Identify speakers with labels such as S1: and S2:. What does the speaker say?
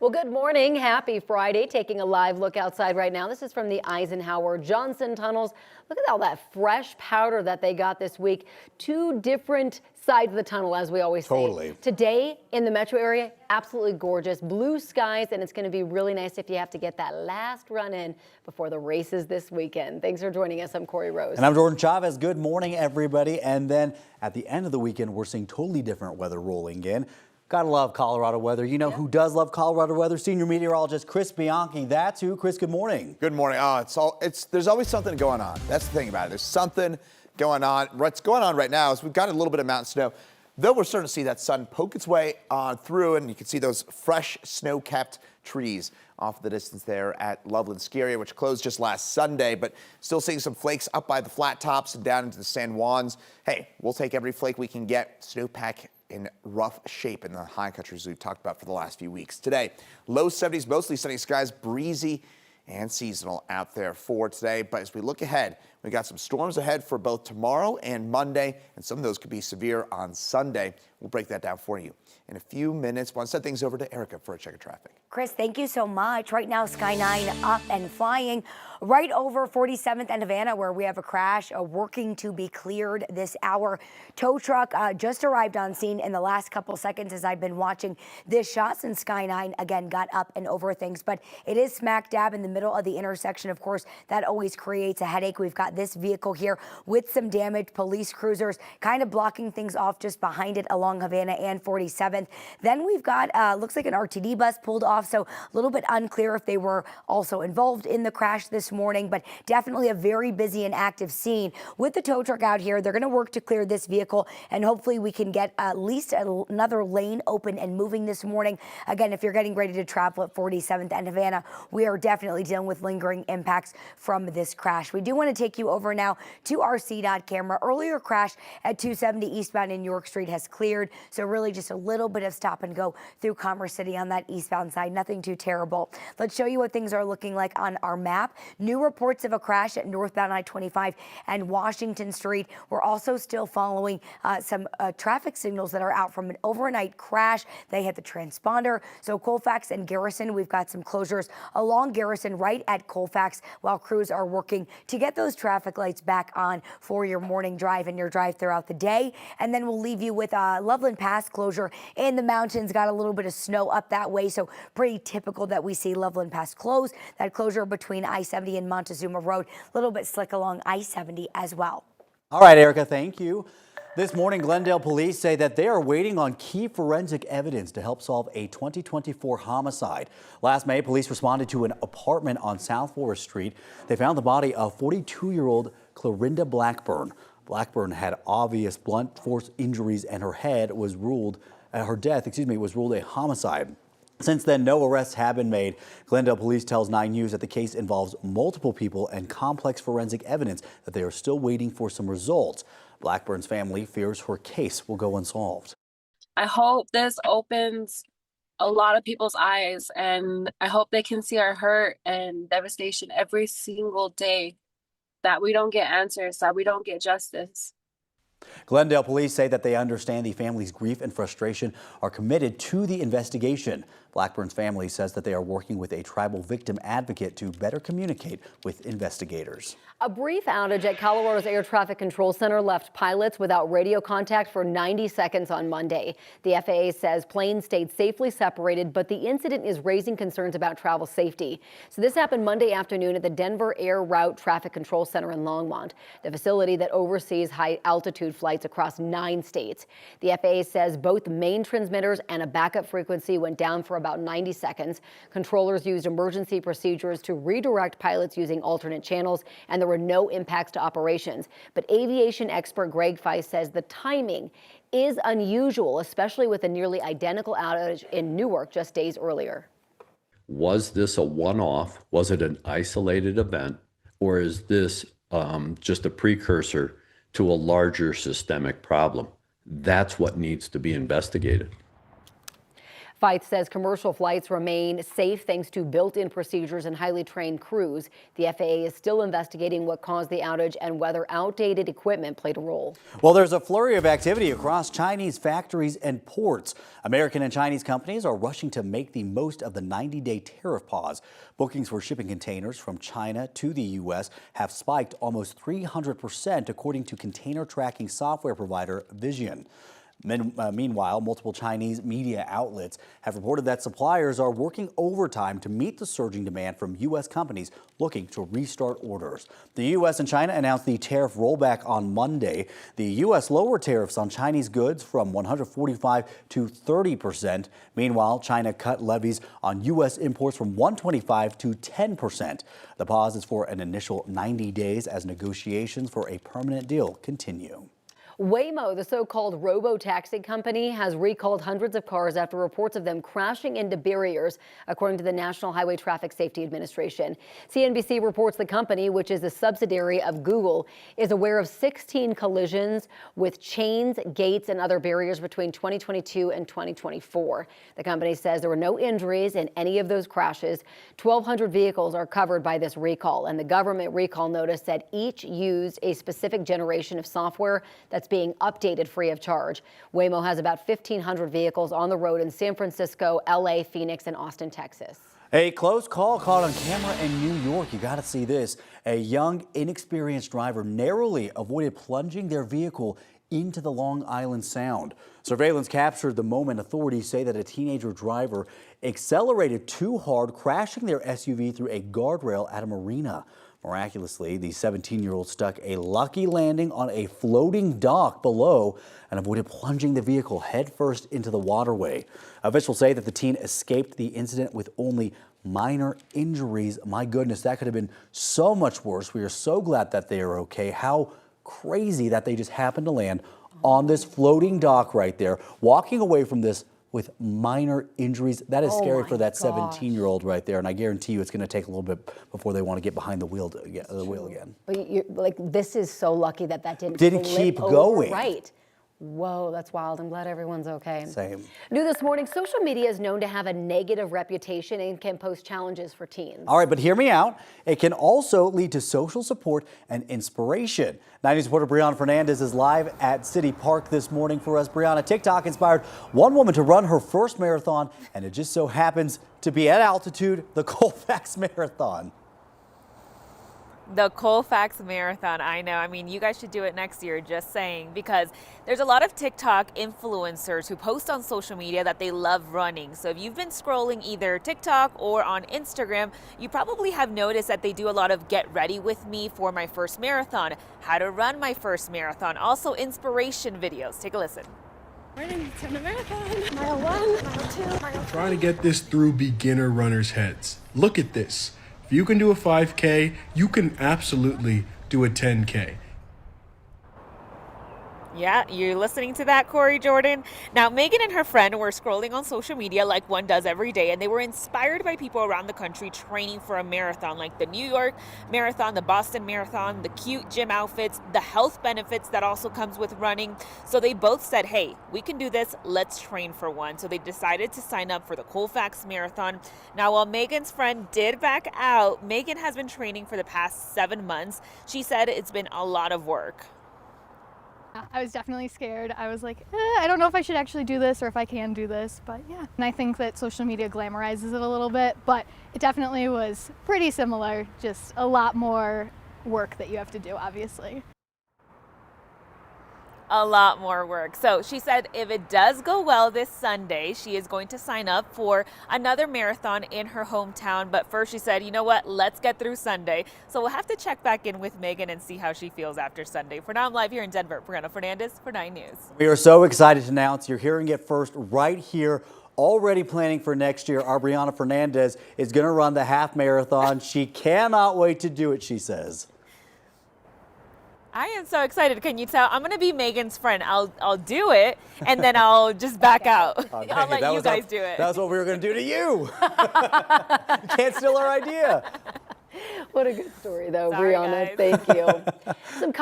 S1: Well, good morning. Happy Friday. Taking a live look outside right now. This is from the Eisenhower Johnson tunnels. Look at all that fresh powder that they got this week. Two different sides of the tunnel, as we always say.
S2: Totally.
S1: Today in the metro area, absolutely gorgeous. Blue skies, and it's going to be really nice if you have to get that last run in before the races this weekend. Thanks for joining us. I'm Corey Rose.
S2: And I'm Jordan Chavez. Good morning, everybody. And then at the end of the weekend, we're seeing totally different weather rolling in. Gotta love Colorado weather. You know who does love Colorado weather? Senior meteorologist Chris Bianchi. That's who. Chris, good morning.
S3: Good morning. There's always something going on. That's the thing about it. There's something going on. What's going on right now is we've got a little bit of mountain snow. Though we're starting to see that sun poke its way on through, and you can see those fresh snow-capped trees off the distance there at Loveland Ski Area, which closed just last Sunday, but still seeing some flakes up by the flat tops and down into the San Juans. Hey, we'll take every flake we can get. Snowpack in rough shape in the high countries we've talked about for the last few weeks. Today, low 70s, mostly sunny skies, breezy and seasonal out there for today. But as we look ahead, we got some storms ahead for both tomorrow and Monday, and some of those could be severe on Sunday. We'll break that down for you in a few minutes. Want to send things over to Erica for a check of traffic.
S4: Chris, thank you so much. Right now, Sky 9 up and flying right over 47th and Havana, where we have a crash working to be cleared this hour. Tow truck just arrived on scene in the last couple seconds as I've been watching this shot, and Sky 9 again got up and over things. But it is smack dab in the middle of the intersection. Of course, that always creates a headache. We've got this vehicle here with some damage. Police cruisers kind of blocking things off just behind it along Havana and 47th. Then we've got looks like an RTD bus pulled off, so a little bit unclear if they were also involved in the crash this morning, but definitely a very busy and active scene. With the tow truck out here, they're going to work to clear this vehicle, and hopefully we can get at least another lane open and moving this morning. Again, if you're getting ready to travel at 47th and Havana, we are definitely dealing with lingering impacts from this crash. We do want to take you over now to our CDOT camera. Earlier crash at 270 eastbound in York Street has cleared, so really just a little bit of stop and go through Commerce City on that eastbound side. Nothing too terrible. Let's show you what things are looking like on our map. New reports of a crash at northbound I-25 and Washington Street. We're also still following some traffic signals that are out from an overnight crash. They hit the transponder. So Colfax and Garrison, we've got some closures along Garrison right at Colfax while crews are working to get those traffic lights back on for your morning drive and your drive throughout the day. And then we'll leave you with Loveland Pass closure in the mountains. Got a little bit of snow up that way, so pretty typical that we see Loveland Pass closed. That closure between I-70 and Montezuma Road, a little bit slick along I-70 as well.
S2: All right, Erica, thank you. This morning, Glendale police say that they are waiting on key forensic evidence to help solve a 2024 homicide. Last May, police responded to an apartment on South Forest Street. They found the body of 42-year-old Clorinda Blackburn. Blackburn had obvious blunt force injuries, and her death was ruled a homicide. Since then, no arrests have been made. Glendale police tells 9 News that the case involves multiple people and complex forensic evidence that they are still waiting for some results. Blackburn's family fears her case will go unsolved.
S5: I hope this opens a lot of people's eyes, and I hope they can see our hurt and devastation every single day, that we don't get answers, that we don't get justice.
S2: Glendale police say that they understand the family's grief and frustration, are committed to the investigation. Blackburn's family says that they are working with a tribal victim advocate to better communicate with investigators.
S1: A brief outage at Colorado's Air Traffic Control Center left pilots without radio contact for 90 seconds on Monday. The FAA says planes stayed safely separated, but the incident is raising concerns about travel safety. So this happened Monday afternoon at the Denver Air Route Traffic Control Center in Longmont, the facility that oversees high altitude flights across 9 states. The FAA says both main transmitters and a backup frequency went down for about 90 seconds. Controllers used emergency procedures to redirect pilots using alternate channels, and there were no impacts to operations. But aviation expert Greg Feist says the timing is unusual, especially with a nearly identical outage in Newark just days earlier.
S6: Was this a one-off? Was it an isolated event? Or is this just a precursor to a larger systemic problem? That's what needs to be investigated.
S1: Feith says commercial flights remain safe thanks to built-in procedures and highly trained crews. The FAA is still investigating what caused the outage and whether outdated equipment played a role.
S2: Well, there's a flurry of activity across Chinese factories and ports. American and Chinese companies are rushing to make the most of the 90-day tariff pause. Bookings for shipping containers from China to the U.S. have spiked almost 300%, according to container tracking software provider Vision. Meanwhile, multiple Chinese media outlets have reported that suppliers are working overtime to meet the surging demand from U.S. companies looking to restart orders. The U.S. and China announced the tariff rollback on Monday. The U.S. lowered tariffs on Chinese goods from 145 to 30%. Meanwhile, China cut levies on U.S. imports from 125 to 10%. The pause is for an initial 90 days as negotiations for a permanent deal continue.
S1: Waymo, the so-called robo-taxi company, has recalled hundreds of cars after reports of them crashing into barriers, according to the National Highway Traffic Safety Administration. CNBC reports the company, which is a subsidiary of Google, is aware of 16 collisions with chains, gates, and other barriers between 2022 and 2024. The company says there were no injuries in any of those crashes. 1,200 vehicles are covered by this recall, and the government recall notice said each used a specific generation of software that's being updated free of charge. Waymo has about 1,500 vehicles on the road in San Francisco, LA, Phoenix, and Austin, Texas.
S2: A close call caught on camera in New York. You got to see this. A young, inexperienced driver narrowly avoided plunging their vehicle into the Long Island Sound. Surveillance captured the moment. Authorities say that a teenager driver accelerated too hard, crashing their SUV through a guardrail at a marina. Miraculously, the 17-year-old stuck a lucky landing on a floating dock below and avoided plunging the vehicle headfirst into the waterway. Officials say that the teen escaped the incident with only minor injuries. My goodness, that could have been so much worse. We are so glad that they are okay. How crazy that they just happened to land on this floating dock right there, walking away from this with minor injuries. That is scary for that 17-year-old right there, and I guarantee you it's going to take a little bit before they want to get behind the wheel again.
S1: But you're, like, this is so lucky that didn't
S2: keep going.
S1: Right. Whoa, that's wild. I'm glad everyone's okay.
S2: Same.
S1: New this morning, social media is known to have a negative reputation and can pose challenges for teens.
S2: All right, but hear me out. It can also lead to social support and inspiration. 9 News reporter Brianna Fernandez is live at City Park this morning for us. Brianna, TikTok inspired one woman to run her first marathon, and it just so happens to be at altitude, the Colfax Marathon.
S7: The Colfax Marathon, I know. I mean, you guys should do it next year, just saying, because there's a lot of TikTok influencers who post on social media that they love running. So if you've been scrolling either TikTok or on Instagram, you probably have noticed that they do a lot of get ready with me for my first marathon, how to run my first marathon, also inspiration videos. Take a listen.
S8: Morning, it's a marathon. Mile 1, mile 2, mile 3.
S9: Trying to get this through beginner runners' heads. Look at this. If you can do a 5K, you can absolutely do a 10K.
S7: Yeah, you're listening to that, Corey Jordan. Now, Megan and her friend were scrolling on social media like one does every day, and they were inspired by people around the country training for a marathon, like the New York Marathon, the Boston Marathon, the cute gym outfits, the health benefits that also comes with running. So they both said, hey, we can do this. Let's train for one. So they decided to sign up for the Colfax Marathon. Now, while Megan's friend did back out, Megan has been training for the past 7 months. She said it's been a lot of work.
S8: I was definitely scared. I was like, I don't know if I should actually do this or if I can do this, but yeah. And I think that social media glamorizes it a little bit, but it definitely was pretty similar, just a lot more work that you have to do, obviously.
S7: A lot more work. So she said if it does go well this Sunday, she is going to sign up for another marathon in her hometown. But first she said, you know what, let's get through Sunday. So we'll have to check back in with Megan and see how she feels after Sunday. For now, I'm live here in Denver. Brianna Fernandez for 9 News.
S2: We are so excited to announce you're hearing it first right here. Already planning for next year, our Brianna Fernandez is going to run the half marathon. She cannot wait to do it, she says.
S7: I am so excited. Can you tell? I'm going to be Megan's friend. I'll do it, and then I'll just back out.
S2: Okay,
S7: I'll let you guys do it.
S2: That's what we were going to do to you. You can't steal our idea.
S1: What a good story, though,
S7: Sorry,
S1: Brianna.
S7: guys.
S1: Thank you. Some